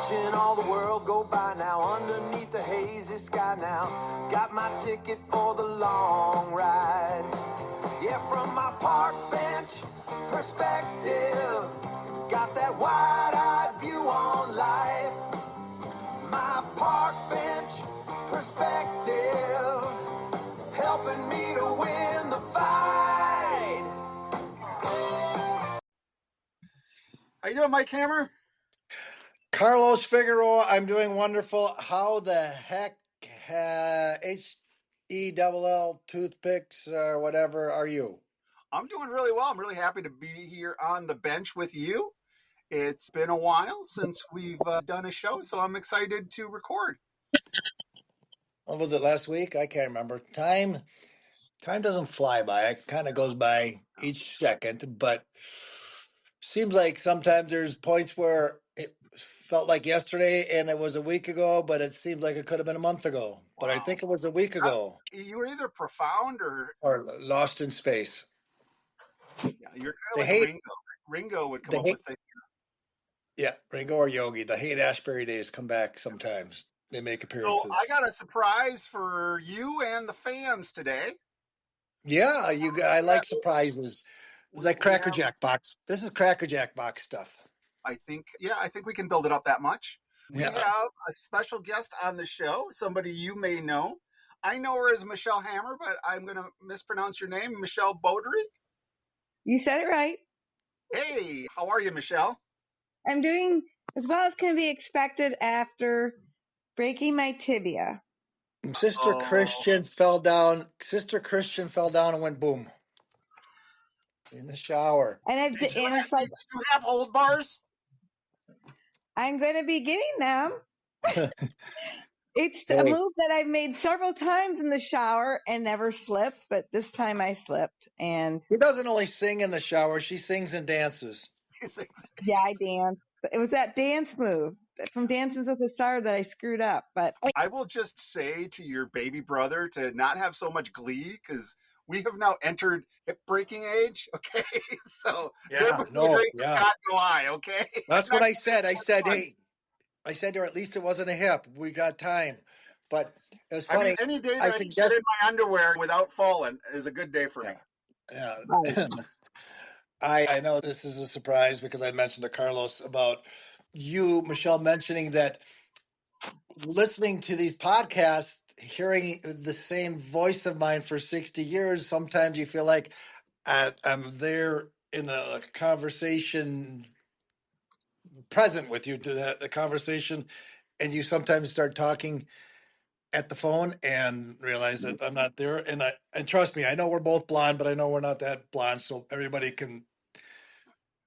watching all the world go by now, underneath the hazy sky now. Got my ticket for the long ride. Yeah, from my park bench perspective, got that wide-eyed view on life. My park bench perspective, helping me to win the fight. How you doing, Mike Hammer? Carlos Figueroa, I'm doing wonderful. How the heck, H-E-double-L toothpicks or whatever are you? I'm doing really well. I'm really happy to be here on the bench with you. It's been a while since we've done a show, so I'm excited to record. What was it, last week? I can't remember. Time doesn't fly by. It kind of goes by each second, but seems like sometimes there's points where it felt like yesterday and it was a week ago, but it seemed like it could have been a month ago. But I think it was a week ago. You were either profound or lost in space. Yeah, you're kind of like Ringo. Ringo would come up with things. Yeah, Ringo or Yogi. The Haight-Ashbury days come back sometimes. They make appearances. So I got a surprise for you and the fans today. Yeah, I like surprises. It's like Cracker Jack box. This is Cracker Jack box stuff. I think we can build it up that much. We have a special guest on the show, somebody you may know. I know her as Michelle Hammer, but I'm going to mispronounce your name, Michelle Beaudry. You said it right. Hey, how are you, Michelle? I'm doing as well as can be expected after breaking my tibia. Sister Christian fell down and went boom in the shower. And it's like, you have hold bars? I'm going to be getting them. It's a move that I've made several times in the shower and never slipped, but this time I slipped. And she doesn't only sing in the shower; she sings and dances. Yeah, I dance. It was that dance move from Dances with the Stars that I screwed up. But I will just say to your baby brother to not have so much glee, because we have now entered hip breaking age. Okay, so God, go I. Okay, that's what I said. I said, hey. I said to her, at least it wasn't a hip. We got time. But it was funny. I mean, any day that I can get in my underwear without falling is a good day for me. Yeah. I know this is a surprise because I mentioned to Carlos about you, Michelle, mentioning that listening to these podcasts, hearing the same voice of mine for 60 years, sometimes you feel like I'm there in a conversation present with you to the conversation, and you sometimes start talking at the phone and realize that I'm not there. And trust me, I know we're both blonde, but I know we're not that blonde, so everybody can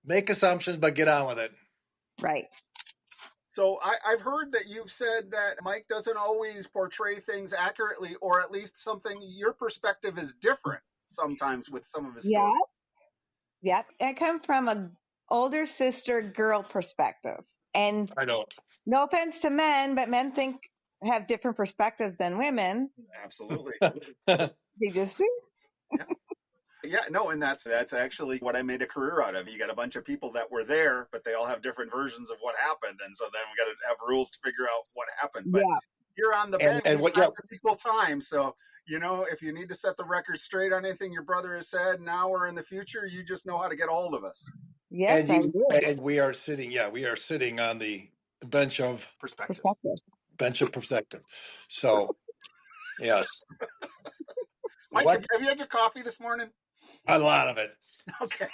make assumptions, but get on with it. Right. So I've heard that you've said that Mike doesn't always portray things accurately, or at least your perspective is different sometimes with some of his stories. Yeah. I come from an older sister girl perspective. And I don't. No offense to men, but men have different perspectives than women. Absolutely. They just do. Yeah, no, and that's actually what I made a career out of. You got a bunch of people that were there, but they all have different versions of what happened, and so then we got to have rules to figure out what happened. But you're on the bench and what equal time, so if you need to set the record straight on anything your brother has said now or in the future, you just know how to get a hold of us. Yes, and we are sitting. Yeah, we are sitting on the bench of perspective. Bench of perspective. So, yes. Mike, have you had your coffee this morning? A lot of it. Okay.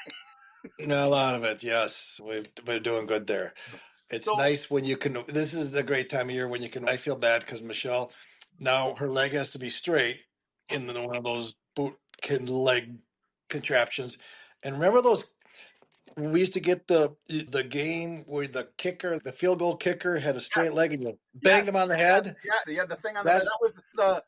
A lot of it, yes. We're doing good there. It's nice when you can. This is the great time of year when you can. I feel bad because Michelle, now her leg has to be straight in one of those boot leg contraptions. And remember those? We used to get the game where the field goal kicker had a straight leg and you banged him on the head. Yes, he had the thing on the head. That was the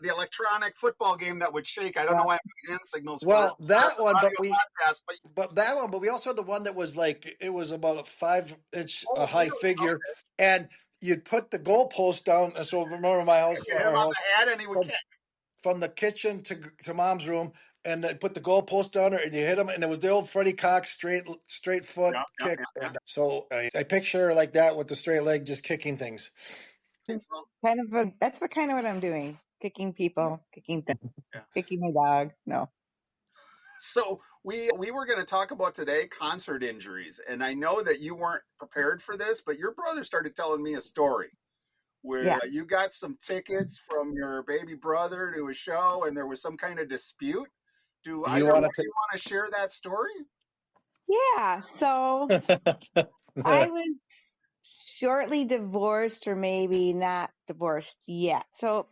electronic football game that would shake. I don't know why I'm hand signals. Well, that one, but we also had the one that was like, it was about a 5-inch high figure, and you'd put the goalpost down. So remember my house, our house, and he would kick from the kitchen to mom's room. and then put the goalpost down there, and you hit him, and it was the old Freddie Cox straight foot kick. Yeah. So I picture her like that with the straight leg, just kicking things. That's what I'm doing. Kicking people, kicking things, kicking my dog. No. So we were going to talk about today concert injuries, and I know that you weren't prepared for this, but your brother started telling me a story where you got some tickets from your baby brother to a show, and there was some kind of dispute. Do you want to share that story? Yeah. So I was shortly divorced, or maybe not divorced yet. So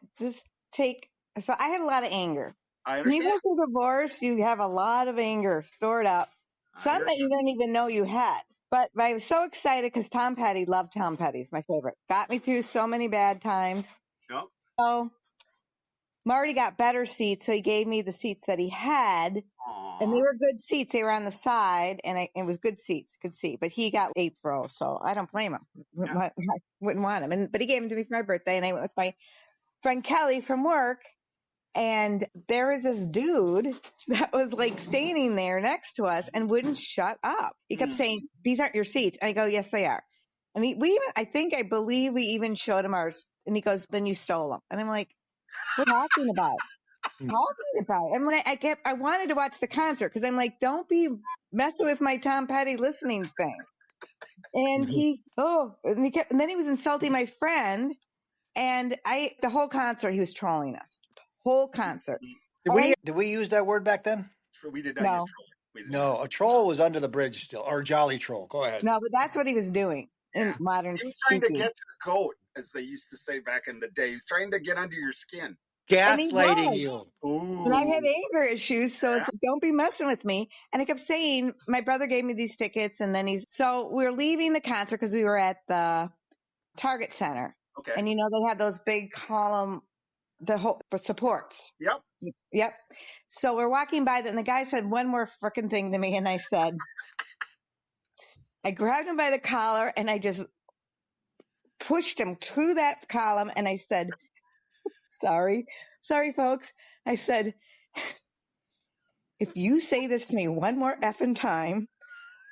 I had a lot of anger. I understand. When you go through divorce, you have a lot of anger stored up. Some that you didn't even know you had. But I was so excited because Tom Petty, loved Tom Petty's my favorite. Got me through so many bad times. Yep. So Marty got better seats, so he gave me the seats that he had. Aww. And they were good seats. They were on the side, and it was good seats, could see. But he got 8th row, so I don't blame him. I wouldn't want him. But he gave them to me for my birthday, and I went with my friend Kelly from work. And there was this dude that was like standing there next to us and wouldn't shut up. He kept saying, "These aren't your seats." And I go, "Yes, they are." And I believe we even showed him ours. And he goes, "Then you stole them." And I'm like, "What are you talking about?" And when I wanted to watch the concert because I'm like, don't be messing with my Tom Petty listening thing. And and then he was insulting my friend. And the whole concert, he was trolling us. Whole concert. Did we use that word back then? We did not use trolling. No, a troll was under the bridge still, or jolly troll. Go ahead. No, but that's what he was doing in modern. He was trying to get to the goat, as they used to say back in the day. He was trying to get under your skin. Gaslighting you. Ooh. And I had anger issues, so it's like, don't be messing with me. And I kept saying, my brother gave me these tickets, and then so we were leaving the concert because we were at the Target Center. Okay. And they had those big column, for supports. Yep. So we're walking by that, and the guy said one more frickin' thing to me, and I said, I grabbed him by the collar, and I just pushed him to that column, and I said, sorry, folks. I said, if you say this to me one more effing time,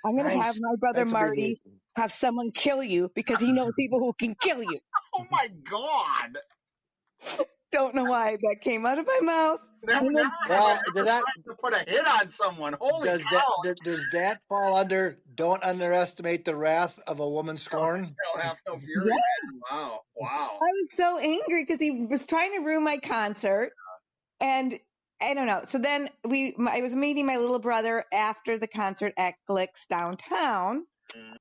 I'm going to have my brother Marty have someone kill you because he knows people who can kill you. Oh my God. Don't know why that came out of my mouth. Does that to put a hit on someone? Holy cow. Does that fall under don't underestimate the wrath of a woman scorned? Have no fury. Yeah. Wow. I was so angry because he was trying to ruin my concert. And I don't know. So then I was meeting my little brother after the concert at Glick's downtown.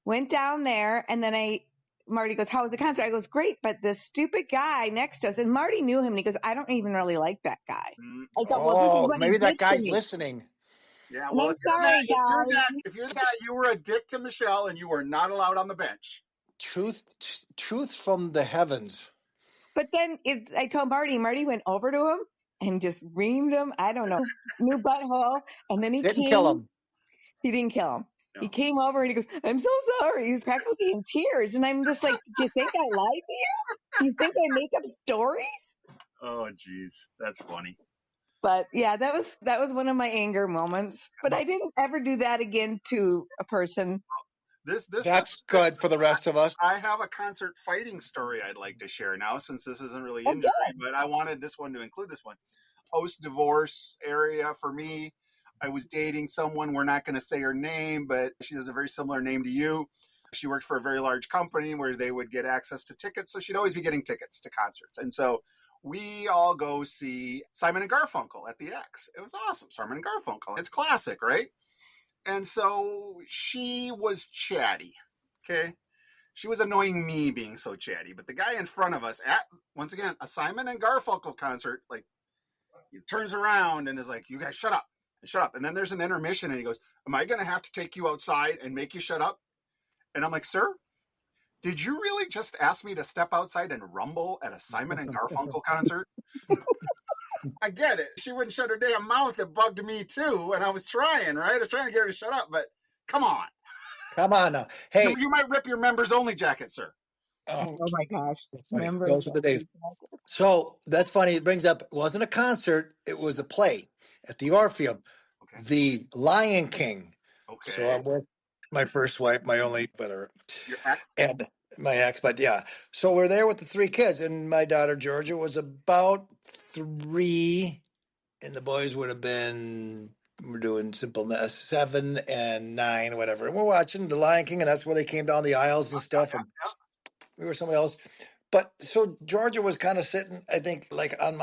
Went down there, and then Marty goes, "How was the concert?" I goes, "Great," but this stupid guy next to us, and Marty knew him, and he goes, "I don't even really like that guy." I thought, well, this is what maybe that guy's listening. Yeah, well, I'm sorry, guys. If you're that, you were a dick to Michelle, and you were not allowed on the bench. Truth from the heavens. But then I told Marty went over to him and just reamed him. I don't know, new butthole, and then he didn't kill him. He didn't kill him. No. He came over and he goes, "I'm so sorry." He's practically in tears. And I'm just like, do you think I lie to you? Do you think I make up stories? Oh, geez. That's funny. But yeah, that was one of my anger moments. But I didn't ever do that again to a person. That's good for the rest of us. I have a concert fighting story I'd like to share now, since this isn't really injury, but I wanted this one to include this one. Post-divorce area for me. I was dating someone, we're not going to say her name, but she has a very similar name to you. She worked for a very large company where they would get access to tickets, so she'd always be getting tickets to concerts. And so we all go see Simon and Garfunkel at the X. It was awesome, Simon and Garfunkel. It's classic, right? And so she was chatty, okay? She was annoying me being so chatty, but the guy in front of us at, once again, a Simon and Garfunkel concert, like, he turns around and is like, "You guys shut up. Shut up." And then there's an intermission and he goes, "Am I going to have to take you outside and make you shut up?" And I'm like, "Sir, did you really just ask me to step outside and rumble at a Simon and Garfunkel concert?" I get it. She wouldn't shut her damn mouth. It bugged me too. And I was trying, right? I was trying to get her to shut up, but come on. Come on now. Hey. You might rip your members only jacket, sir. Oh my gosh. Those are the days. So that's funny. It brings up, it wasn't a concert. It was a play. at the Orpheum, Okay. The Lion King. Okay. So I'm with my first wife, my only, whatever. Your ex? And my ex, but yeah. So we're there with the three kids, and my daughter Georgia was about 3, and the boys would have been, we're doing simple math, 7 and 9, whatever. And we're watching The Lion King, and that's where they came down the aisles and stuff. And we were somebody else. But so Georgia was kind of sitting, I think, like on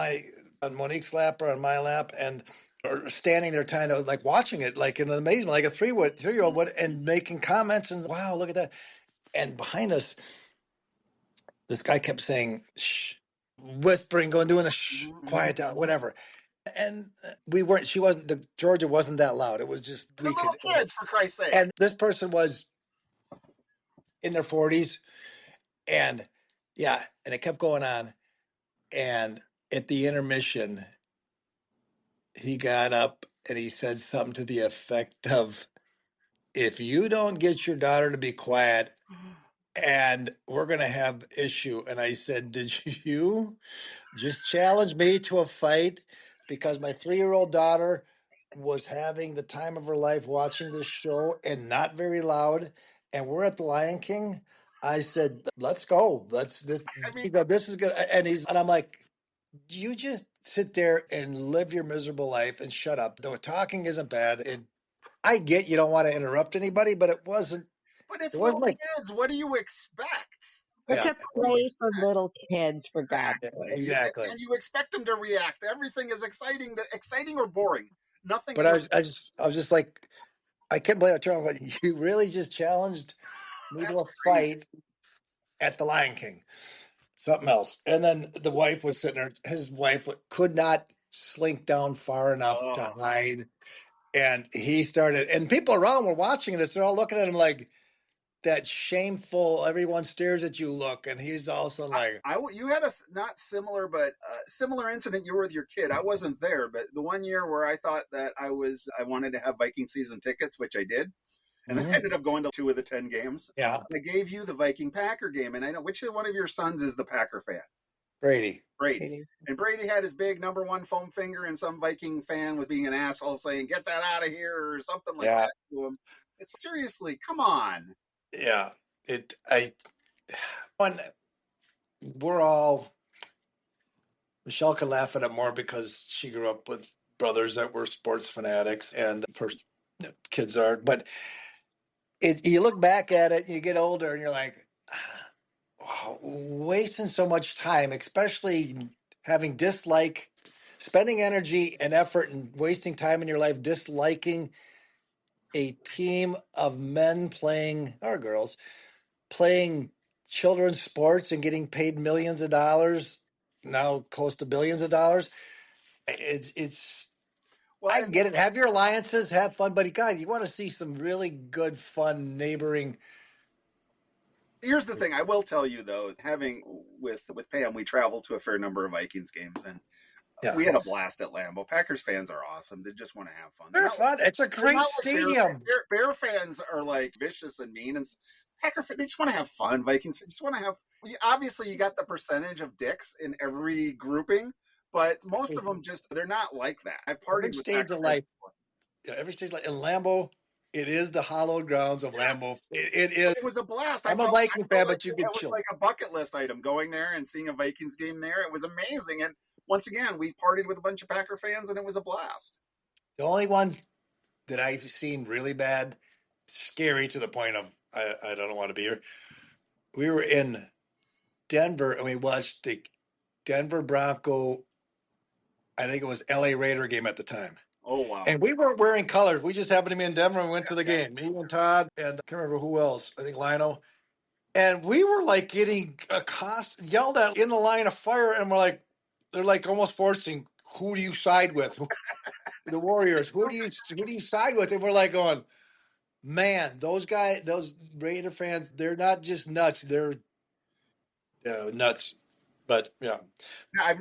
Monique's lap or on my lap, and or standing there kind of like watching it like in amazement, like a 3-year-old would, and making comments and wow, look at that. And behind us, this guy kept saying, shh, whispering, going, doing the shh, quiet down, whatever. And Georgia wasn't that loud. It was just, The little kids, for Christ's sake. And this person was in their 40s. And yeah, and it kept going on. And at the intermission, he got up and he said something to the effect of, if you don't get your daughter to be quiet, and we're going to have issue. And I said, did you just challenge me to a fight? Because my 3-year-old daughter was having the time of her life watching this show and not very loud. And we're at the Lion King. I said, let's go. He go, this is good. And I'm like, you just sit there and live your miserable life and shut up. The talking isn't bad. I get you don't want to interrupt anybody, but it wasn't. But it's It wasn't little like, kids. What do you expect? It's yeah, a play for little kids, for God's sake. exactly. And you expect them to react. Everything is exciting or boring. Nothing. But I was just like, I can't believe I'm like, you really just challenged me to a fight at the Lion King. Something else. And then the wife was sitting there. His wife could not slink down far enough to hide. And he started, and people around were watching this. They're all looking at him like that shameful, everyone stares at you look. And he's also like, you had a not similar, but similar incident. You were with your kid. I wasn't there, but the one year where I thought that I wanted to have Viking season tickets, which I did. And then I ended up going to 2 of the 10 games. Yeah. I gave you the Viking Packer game. And I know which one of your sons is the Packer fan? Brady. And Brady had his big #1 foam finger, and some Viking fan was being an asshole saying, get that out of here, or something like that to him. It's seriously, come on. Yeah. We're all, Michelle can laugh at it more because she grew up with brothers that were sports fanatics, and first kids are, but you look back at it, you get older, and you're like, wow, wasting so much time, especially having spending energy and effort and wasting time in your life disliking a team of men playing, or girls, playing children's sports and getting paid millions of dollars, now close to billions of dollars. I get it. Have your alliances, have fun, but God, you want to see some really good, fun neighboring. Here's the thing. I will tell you though, having with Pam, we traveled to a fair number of Vikings games, and we had a blast at Lambeau. Packers fans are awesome. They just want to have fun. They're fun. It's a great stadium. Bear fans are like vicious and mean, and Packer fans, they just want to have fun. Vikings just want to have. Obviously, you got the percentage of dicks in every grouping, but most of them they're not like that. I've partied with stage of life. Yeah, every stage like in Lambeau. It is the hallowed grounds of Lambeau. It is. It was a blast. I'm a Viking fan, but you get chilled. It was like a bucket list item going there and seeing a Vikings game there. It was amazing. And once again, we partied with a bunch of Packer fans, and it was a blast. The only one that I've seen really bad, scary to the point of I don't want to be here. We were in Denver, and we watched the Denver Bronco, I think it was LA Raider game at the time. Oh, wow. And we weren't wearing colors. We just happened to be in Denver and went to the game. Me and Todd, and I can't remember who else. I think Lino. And we were like getting yelled at in the line of fire. And we're like, they're like almost forcing, who do you side with? The Warriors. Who do you side with? And we're like going, man, those Raider fans, they're not just nuts. They're nuts. But yeah. I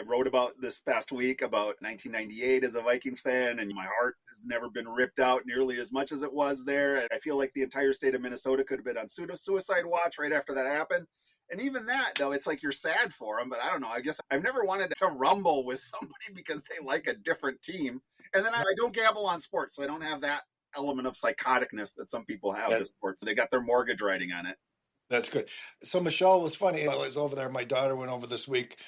wrote about this past week about 1998 as a Vikings fan, and my heart has never been ripped out nearly as much as it was there. And I feel like the entire state of Minnesota could have been on suicide watch right after that happened. And even that, though, it's like you're sad for them, but I don't know. I guess I've never wanted to rumble with somebody because they like a different team. And then I don't gamble on sports, so I don't have that element of psychoticness that some people have to sports. They got their mortgage writing on it. That's good. So Michelle was funny. I was over there. My daughter went over this week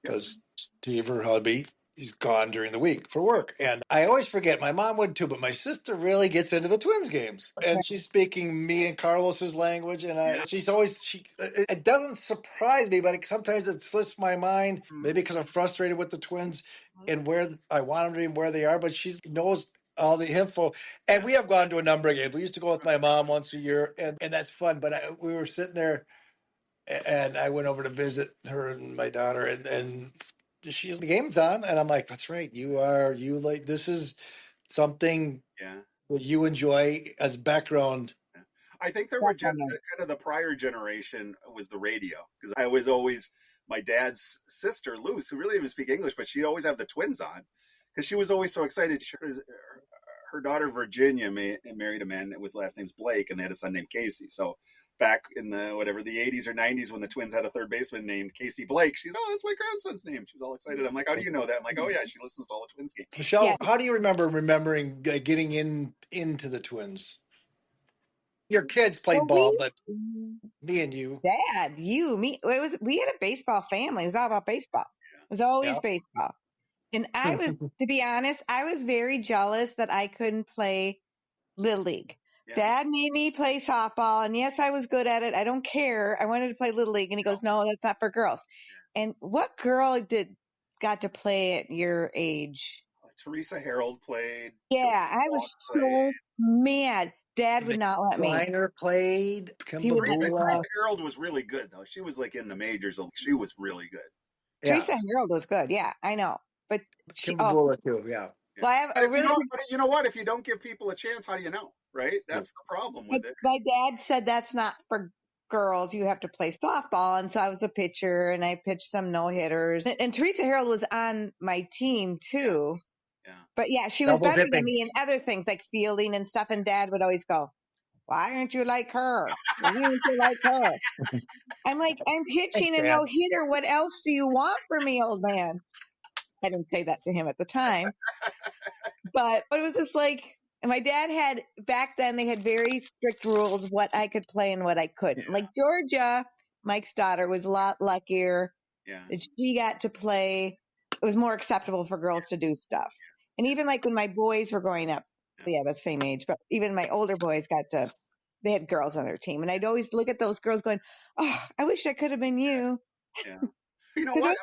because Steve, her hubby, he's gone during the week for work. And I always forget. My mom would too, but my sister really gets into the Twins games. And she's speaking me and Carlos's language. And it doesn't surprise me, but sometimes it slips my mind, maybe because I'm frustrated with the Twins and where I want them to be and where they are. But she knows all the info. And we have gone to a number of games. We used to go with my mom once a year, and that's fun. But we were sitting there, and I went over to visit her and my daughter, and she's the game's on, and I'm like, that's right, this is something that you enjoy as background. I think there were kind of the prior generation was the radio, because I was always my dad's sister Luce, who really didn't speak English, but she'd always have the Twins on because she was always so excited. Her daughter Virginia married a man with last name's Blake, and they had a son named Casey. So back in the 80s or 90s, when the Twins had a third baseman named Casey Blake, she's, oh, that's my grandson's name. She's all excited. I'm like, how do you know that? I'm like, oh yeah, she listens to all the Twins games. Michelle, how do you remembering getting into the Twins? Your kids played ball, but me and you, Dad, me. We had a baseball family. It was all about baseball. It was always baseball. And I was, to be honest, I was very jealous that I couldn't play Little League. Yeah. Dad made me play softball, and yes, I was good at it. I don't care. I wanted to play Little League, and he goes, "No, that's not for girls." Yeah. And what girl got to play at your age? Teresa Harold played. Yeah, I was so mad. Dad would not let me. Kleiner played. Teresa Harold was really good, though. She was like in the majors. She was really good. Yeah. Teresa Harold was good. Yeah, I know. But too, yeah. Well, you know what? If you don't give people a chance, how do you know? Right? That's the problem with it. My dad said that's not for girls. You have to play softball. And so I was the pitcher, and I pitched some no-hitters. And Teresa Harold was on my team, too. Yeah. But yeah, she was better than me in other things like fielding and stuff. And Dad would always go, "Why aren't you like her? Why aren't you like her?" I'm like, "I'm pitching a no-hitter. What else do you want from me, old man?" I didn't say that to him at the time. But it was just like, and my dad had, back then, they had very strict rules what I could play and what I couldn't. Yeah. Like Georgia, Mike's daughter, was a lot luckier. Yeah. That she got to play. It was more acceptable for girls to do stuff. And even like when my boys were growing up, the same age, but even my older boys they had girls on their team. And I'd always look at those girls going, "Oh, I wish I could have been you." Yeah. You know what?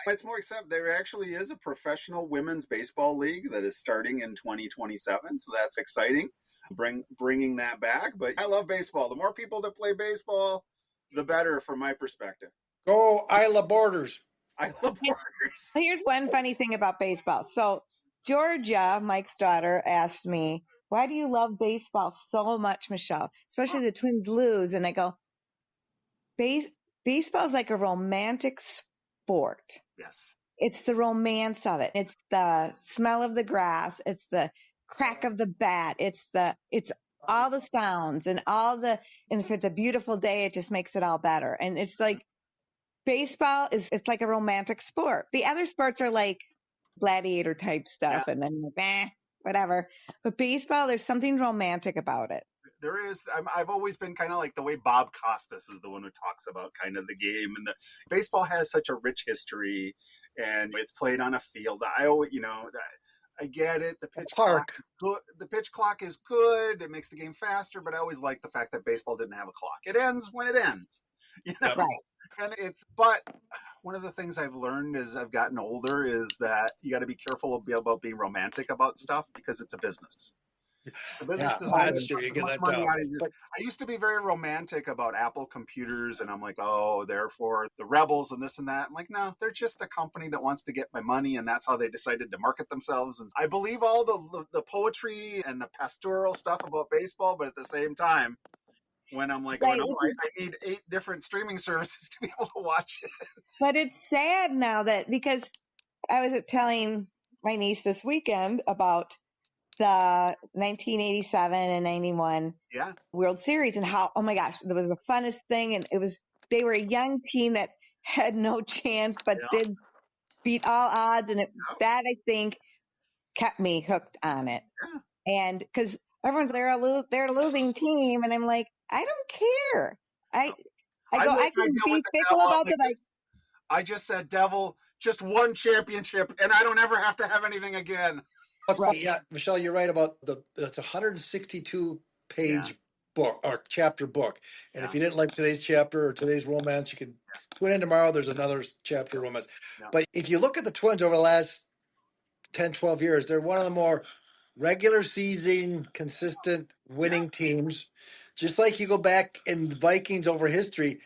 It's more accepted. There actually is a professional women's baseball league that is starting in 2027. So that's exciting. Bringing that back. But I love baseball. The more people that play baseball, the better from my perspective. Go Isla Borders. Isla Borders. Here's one funny thing about baseball. So Georgia, Mike's daughter, asked me, "Why do you love baseball so much, Michelle? Especially the Twins lose." And I go, baseball is like a romantic sport. Yes. It's the romance of it. It's the smell of the grass. It's the crack of the bat. It's all the sounds and and if it's a beautiful day, it just makes it all better. And it's like baseball it's like a romantic sport. The other sports are like gladiator type stuff. Yeah. And then like, whatever. But baseball, there's something romantic about it. There is. I've always been kind of like the way Bob Costas is the one who talks about kind of the game, and the baseball has such a rich history, and it's played on a field. I get it. The pitch clock is good. It makes the game faster, but I always like the fact that baseball didn't have a clock. It ends when it ends. You know? Right. And but one of the things I've learned as I've gotten older is that you got to be careful about being romantic about stuff because it's a business. That's true. You get that down. I used to be very romantic about Apple computers, and I'm like, oh, they're for the rebels and this and that. I'm like, no, they're just a company that wants to get my money, and that's how they decided to market themselves. And I believe all the poetry and the pastoral stuff about baseball, but at the same time, when I'm like, I need 8 different streaming services to be able to watch it. But it's sad now because I was telling my niece this weekend about the 1987 and 91 World Series and how, oh my gosh, that was the funnest thing. And it was they were a young team that had no chance, but did beat all odds. And that, I think, kept me hooked on it. Yeah. And because everyone's, they're a losing team. And I'm like, I don't care. I can be fickle about it. I just said, Devil, just one championship, and I don't ever have to have anything again. Right. Yeah, Michelle, you're right about it's a 162 page book or chapter book. And if you didn't like today's chapter or today's romance, you can tune in tomorrow. There's another chapter of romance. But if you look at the Twins over the last 10, 12 years, they're one of the more regular season, consistent winning teams. Just like you go back in the Vikings over history,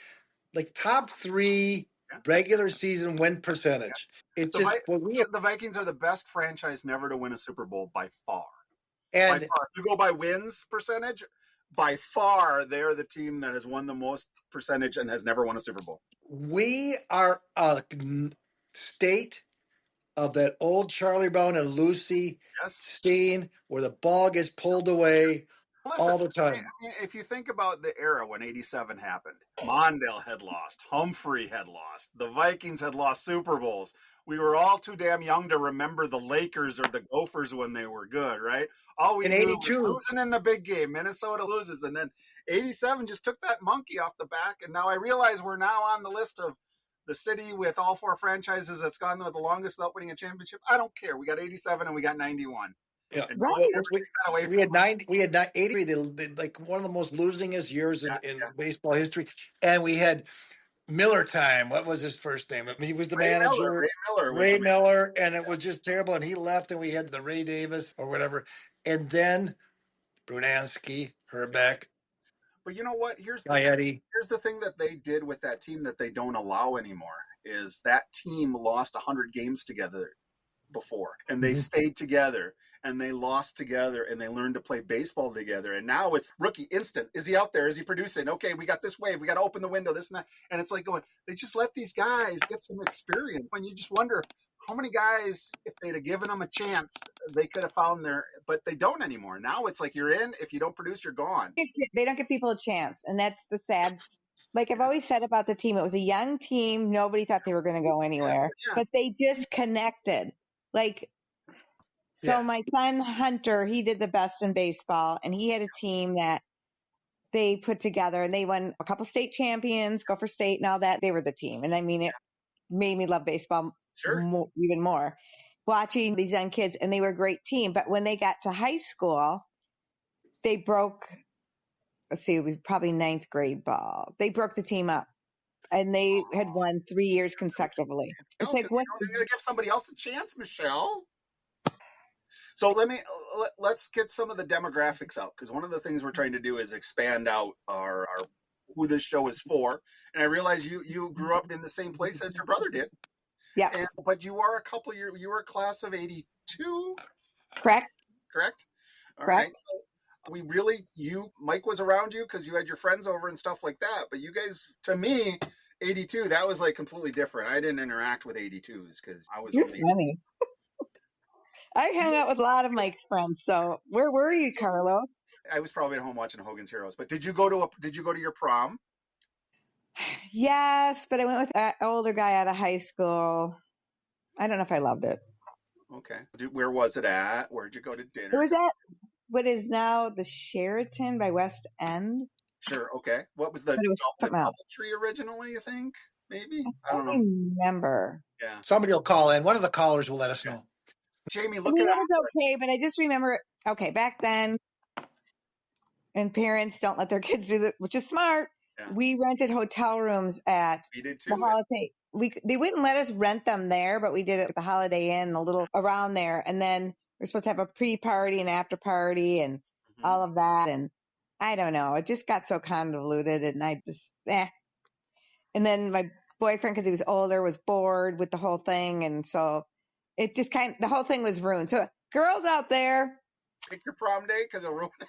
like top 3 regular season win percentage. It's just the Vikings are the best franchise never to win a Super Bowl by far. And if you go by wins percentage, by far they're the team that has won the most percentage and has never won a Super Bowl. We are a state of that old Charlie Brown and Lucy scene where the ball gets pulled away all the time. I mean, if you think about the era when 87 happened, Mondale had lost, Humphrey had lost, the Vikings had lost Super Bowls. We were all too damn young to remember the Lakers or the Gophers when they were good, right? All we knew was losing in the big game. Minnesota loses. And then 87 just took that monkey off the back. And now I realize we're now on the list of the city with all 4 franchises that's gone with the longest without winning a championship. I don't care. We got 87 and we got 91. Yeah, we had 90. We had 83. Like one of the most losingest years in baseball history, and we had Miller time. What was his first name? I mean, he was the manager. Ray Miller, and it was just terrible. And he left, and we had the Ray Davis or whatever, and then Brunansky, Herbeck. But you know what? Here's the thing that they did with that team that they don't allow anymore is that team lost 100 games together before, and they stayed together. And they lost together, and they learned to play baseball together. And now it's rookie instant. Is he out there? Is he producing? Okay, we got this wave. We got to open the window, this and that. And it's like going, they just let these guys get some experience. When you just wonder how many guys, if they'd have given them a chance, they could have found but they don't anymore. Now it's like you're in. If you don't produce, you're gone. They don't give people a chance. And that's the sad. Like I've always said about the team, it was a young team. Nobody thought they were going to go anywhere, but they just connected. So my son Hunter, he did the best in baseball, and he had a team that they put together, and they won a couple state champions, Gopher State and all that. They were the team. And I mean, it made me love baseball even more, watching these young kids, and they were a great team. But when they got to high school, they broke, probably 9th grade ball. They broke the team up, and they had won 3 years consecutively. It's like, what's going to give somebody else a chance, Michelle? So let's get some of the demographics out, because one of the things we're trying to do is expand out our who this show is for. And I realize you grew up in the same place as your brother did. Yeah. But you are you were a class of 82? Correct. All right. So Mike was around you because you had your friends over and stuff like that. But you guys, to me, 82, that was like completely different. I didn't interact with 82s because I was funny. I hung out with a lot of Mike's friends. So where were you, Carlos? I was probably at home watching Hogan's Heroes. But did you go to your prom? Yes, but I went with an older guy out of high school. I don't know if I loved it. Okay. Where was it at? Where'd you go to dinner? It was at what is now the Sheraton by West End. Sure. Okay. What was the tree originally, you think? Maybe? I don't know. Remember. Yeah. Somebody will call in. One of the callers will let us know. Jamie, look it up. It was okay, but I just remember, back then, and parents don't let their kids do that, which is smart. Yeah. We rented hotel rooms at the Holiday. They wouldn't let us rent them there, but we did it at the Holiday Inn, a little around there. And then we're supposed to have a pre-party and after party and all of that. And I don't know. It just got so convoluted, and I just, And then my boyfriend, because he was older, was bored with the whole thing. And so it just the whole thing was ruined. So girls out there, pick your prom date because it'll ruin it.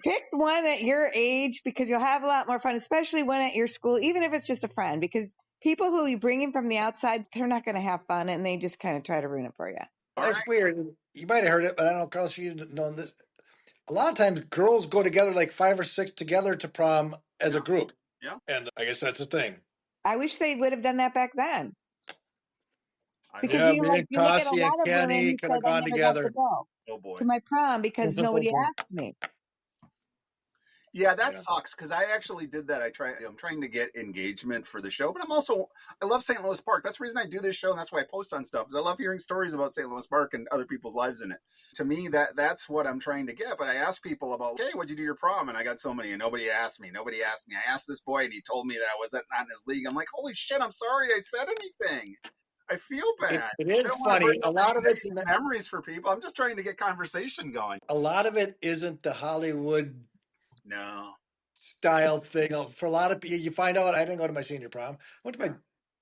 Pick one at your age because you'll have a lot more fun, especially one at your school, even if it's just a friend, because people who you bring in from the outside, they're not going to have fun, and they just kind of try to ruin it for you. That's weird. You might have heard it, but I don't know, Carlos, you know this. A lot of times girls go together like 5 or 6 together to prom as a group. Yeah. And I guess that's the thing. I wish they would have done that back then. Because Yeah, you me and look at a Kossi and lot of women Kenny who could said have I gone never got to together. go Oh boy. to my prom because nobody asked me. Yeah, that sucks because I actually did that. I'm trying to get engagement for the show, but I love St. Louis Park. That's the reason I do this show, and that's why I post on stuff. I love hearing stories about St. Louis Park and other people's lives in it. To me, that's what I'm trying to get. But I asked people about, hey, what'd you do your prom? And I got so many, and nobody asked me. I asked this boy, and he told me that I wasn't not in his league. I'm like, holy shit! I'm sorry I said anything. I feel bad. It is I don't funny. want to A lot of it's memories for people. I'm just trying to get conversation going. a lot of it isn't the Hollywood No. style thing. For a lot of people, you find out. I didn't go to my senior prom. I went to my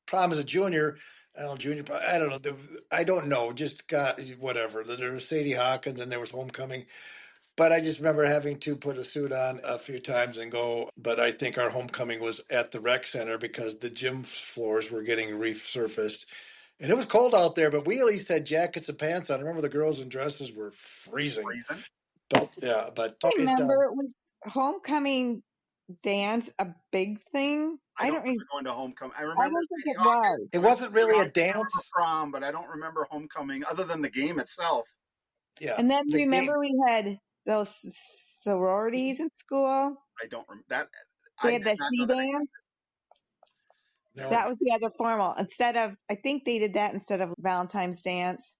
prom as a junior. I don't know, junior prom. I don't know. I don't know. Just got whatever. There was Sadie Hawkins and there was homecoming. But I just remember having to put a suit on a few times and go. But I think our homecoming was at the rec center because the gym floors were getting resurfaced. And it was cold out there, but we at least had jackets and pants on. I remember the girls in dresses were freezing. But I remember, was homecoming dance a big thing? I don't remember going to homecoming. I remember I don't think it was. It wasn't really a dance. Prom, but I don't remember homecoming other than the game itself. Yeah. And then remember we had those sororities in school. I don't remember that. They had the she dance. That was the other formal. I think they did that instead of Valentine's dance.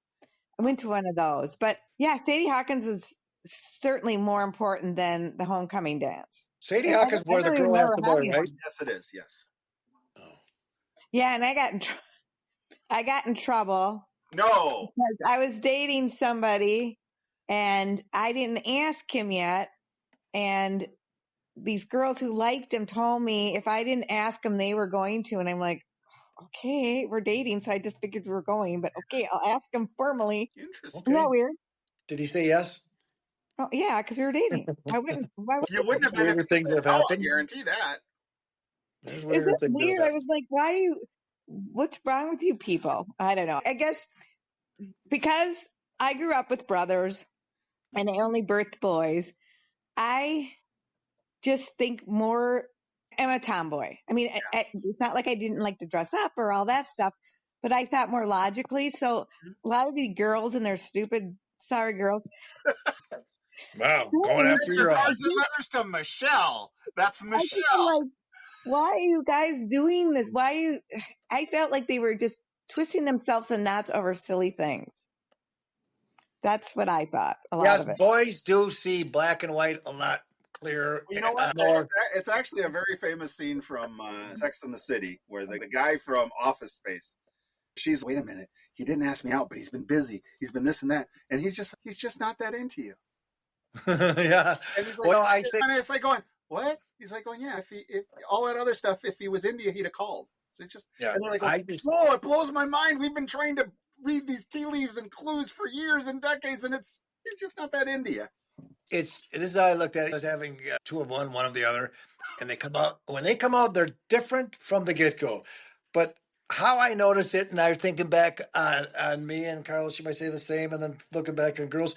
I went to one of those. But yeah, Sadie Hawkins was certainly more important than the homecoming dance. Sadie Hawkins wore the girl asked the boy, right? Yes, it is. Yes. Oh. Yeah, and I got in trouble. No. Because I was dating somebody and I didn't ask him yet. And these girls who liked him told me if I didn't ask him, they were going to. And I'm like, okay, we're dating. So I just figured we were going. But okay, I'll ask him formally. Interesting. Isn't that weird? Did he say yes? Oh, yeah, because we were dating. I wouldn't. You wouldn't have been. Weirder things have happened. I guarantee that. There's Is it weird? I was like, what's wrong with you people? I don't know. I guess because I grew up with brothers and I only birthed boys, I just think more. I'm a tomboy. I mean, it's not like I didn't like to dress up or all that stuff, but I thought more logically. So a lot of these girls and their stupid, sorry girls. Wow, going after your own. Letters to Michelle. That's Michelle. Like, why are you guys doing this? I felt like they were just twisting themselves in knots over silly things. That's what I thought. A lot of it. Boys do see black and white a lot clearer. You know what? It's actually a very famous scene from Sex and the City where the guy from Office Space, she's, wait a minute, he didn't ask me out, but he's been busy. He's been this and that. And he's just not that into you. Yeah. And he's like, it's like going, what? He's like going, yeah, if all that other stuff, if he was into you, he'd have called. So it's just, and they're like, oh, it blows my mind. We've been trying to read these tea leaves and clues for years and decades, and he's just not that into you. This is how I looked at it. I was having two of one of the other, and when they come out, they're different from the get-go. But how I notice it, and I'm thinking back on me and Carlos, you might say the same, and then looking back on girls,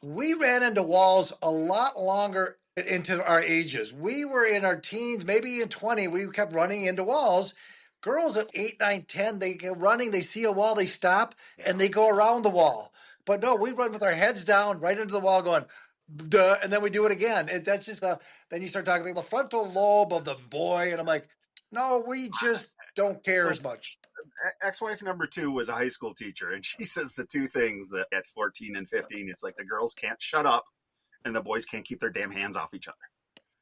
we ran into walls a lot longer into our ages. We were in our teens, maybe in 20, we kept running into walls. Girls at 8, 9, 10, they get running, they see a wall, they stop, and they go around the wall. But no, we run with our heads down right into the wall going, duh, and then we do it again. That's just then you start talking about the frontal lobe of the boy, and I'm like, no, we just don't care as much. Ex-wife number 2 was a high school teacher, and she says the two things that at 14 and 15, it's like the girls can't shut up and the boys can't keep their damn hands off each other.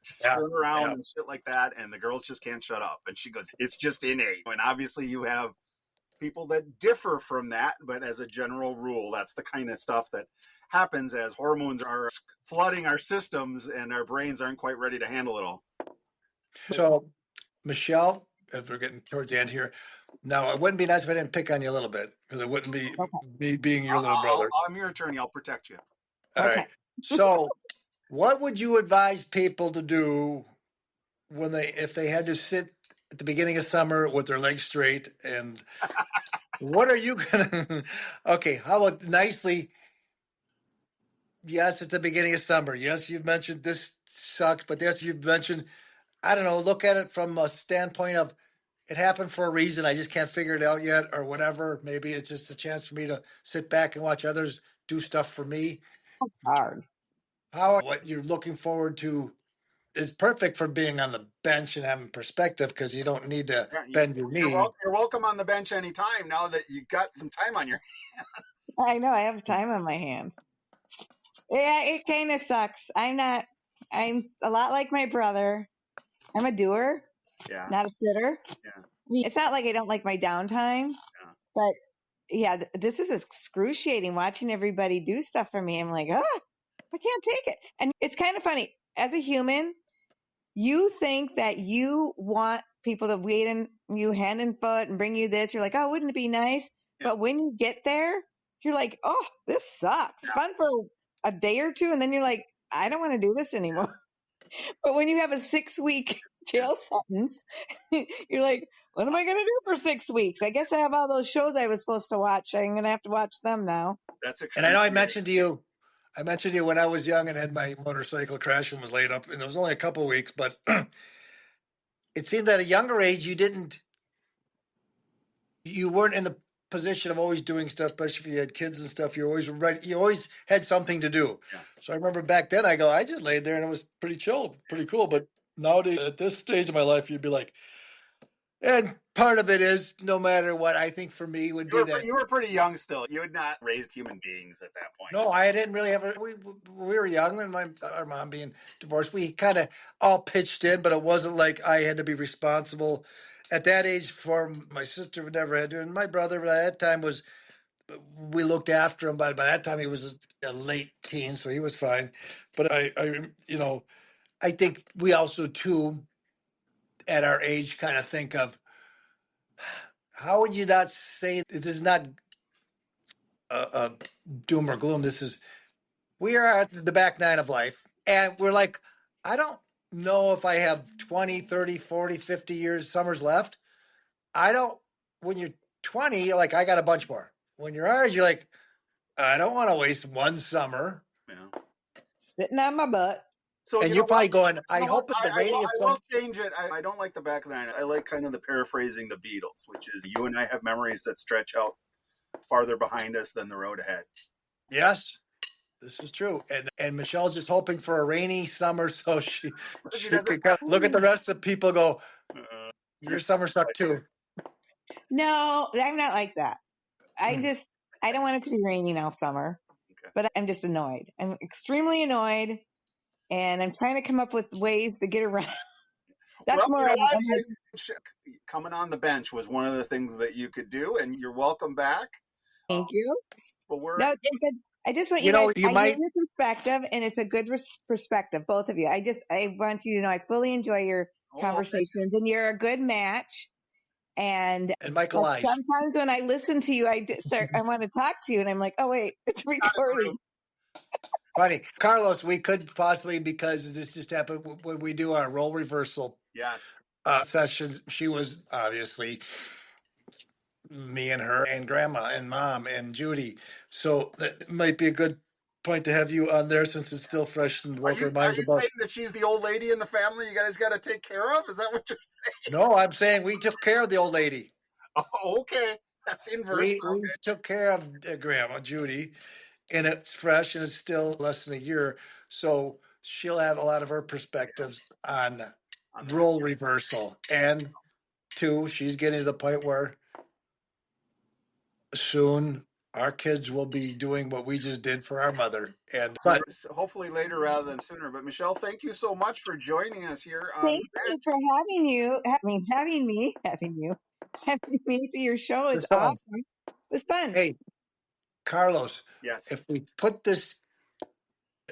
Screwing around and shit like that, and the girls just can't shut up. And she goes, it's just innate. And obviously you have people that differ from that, but as a general rule, that's the kind of stuff that happens as hormones are flooding our systems and our brains aren't quite ready to handle it all. So, Michelle, as we're getting towards the end here, now it wouldn't be nice if I didn't pick on you a little bit, because it wouldn't be me being your little brother. I'm your attorney. I'll protect you. All right. So what would you advise people to do if they had to sit at the beginning of summer with their legs straight, and what are you gonna okay, how about nicely, yes, it's the beginning of summer, yes, you've mentioned this sucks, but yes, you've mentioned, I don't know, look at it from a standpoint of it happened for a reason. I just can't figure it out yet or whatever. Maybe it's just a chance for me to sit back and watch others do stuff for me. Hard. What you're looking forward to is perfect for being on the bench and having perspective because you don't need to bend your knee. You're welcome on the bench anytime now that you got some time on your hands. I know. I have time on my hands. Yeah, it kind of sucks. I'm a lot like my brother. I'm a doer, not a sitter. Yeah. It's not like I don't like my downtime, but yeah, this is excruciating watching everybody do stuff for me. I'm like, I can't take it. And it's kind of funny. As a human, you think that you want people to wait in you hand and foot and bring you this. You're like, oh, wouldn't it be nice? Yeah. But when you get there, you're like, oh, this sucks. Yeah. Fun for a day or two. And then you're like, I don't want to do this anymore. But when you have a 6-week jail sentence, you're like, what am I going to do for 6 weeks? I guess I have all those shows I was supposed to watch. I'm going to have to watch them now. And I know I mentioned to you when I was young and had my motorcycle crash and was laid up, and it was only a couple of weeks, but it seemed at a younger age you weren't in the position of always doing stuff, especially if you had kids and stuff. You always had something to do. Yeah. So I remember back then I just laid there and it was pretty chill, pretty cool. But nowadays at this stage of my life, you'd be like, and part of it is no matter what, I think for me would be that you were pretty young still. You had not raised human beings at that point. No, I didn't really have we were young and our mom being divorced. We kind of all pitched in, but it wasn't like I had to be responsible at that age. For my sister never had to, and my brother by that time we looked after him. By that time he was a late teen, so he was fine. But I think we also too at our age kind of think of how would you not say this is not a doom or gloom. We are at the back nine of life, and we're like, I don't know if I have 20, 30, 40, 50 years, summers left. When you're 20, you're like, I got a bunch more. When you're our age, you're like, I don't want to waste one summer. Yeah. Sitting on my butt. So and you're probably going, I hope it's the rainiest summer. I will change it. I don't like the back nine. I like kind of the paraphrasing the Beatles, which is you and I have memories that stretch out farther behind us than the road ahead. Yes, this is true. And Michelle's just hoping for a rainy summer so she can look at the rest of the people and go, your summer sucked too. No, I'm not like that. I don't want it to be rainy all summer, but I'm just annoyed. I'm extremely annoyed, and I'm trying to come up with ways to get around. That's coming on the bench was one of the things that you could do, and you're welcome back. Thank you. But I just want I hear your perspective, and it's a good perspective, both of you. I want you to know I fully enjoy your conversations, and you're a good match. And Michael Ice. Sometimes when I listen to you, I want to talk to you, and I'm like, oh wait, it's recording. Funny, Carlos. We could possibly, because this just happened when we do our role reversal. Yes. Sessions. She was obviously me and her and grandma and mom and Judy. So that might be a good point to have you on there since it's still fresh in both our minds. Are you saying that she's the old lady in the family you guys got to take care of? Is that what you're saying? No, I'm saying we took care of the old lady. Oh, okay. That's inverse. We took care of grandma Judy, and it's fresh and it's still less than a year. So she'll have a lot of her perspectives on role reversal. And two, she's getting to the point where soon our kids will be doing what we just did for our mother. But hopefully later rather than sooner. But Michelle, thank you so much for joining us here. Thank you for having me to your show. It's awesome. It's fun. Hey, Carlos. Yes. If we put this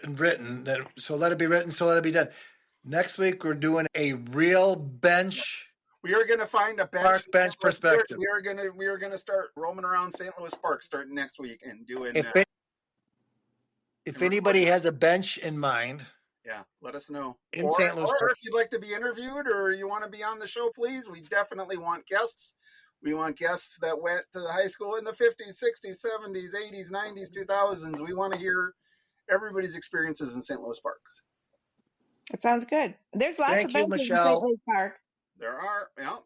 in written, then so let it be written, so let it be done. Next week we're doing a real bench. We are going to find a bench perspective. We are going to start roaming around St. Louis Park starting next week and doing. If anybody has a bench in mind, let us know. In St. Louis Park. Or if you'd like to be interviewed or you want to be on the show, please. We definitely want guests. We want guests that went to the high school in the 50s, 60s, 70s, 80s, 90s, 2000s. We want to hear everybody's experiences in St. Louis Parks. It sounds good. There's lots of benches in St. Louis Park. There are, yeah.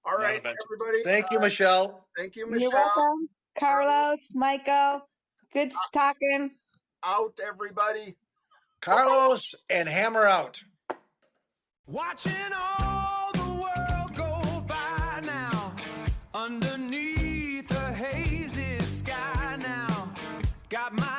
All right, everybody. Thank you, Michelle. Thank you, Michelle. You're welcome. Carlos, Michael, good talking. Out, everybody. Carlos and Hammer out. Watching all the world go by now, underneath a hazy sky now. Got my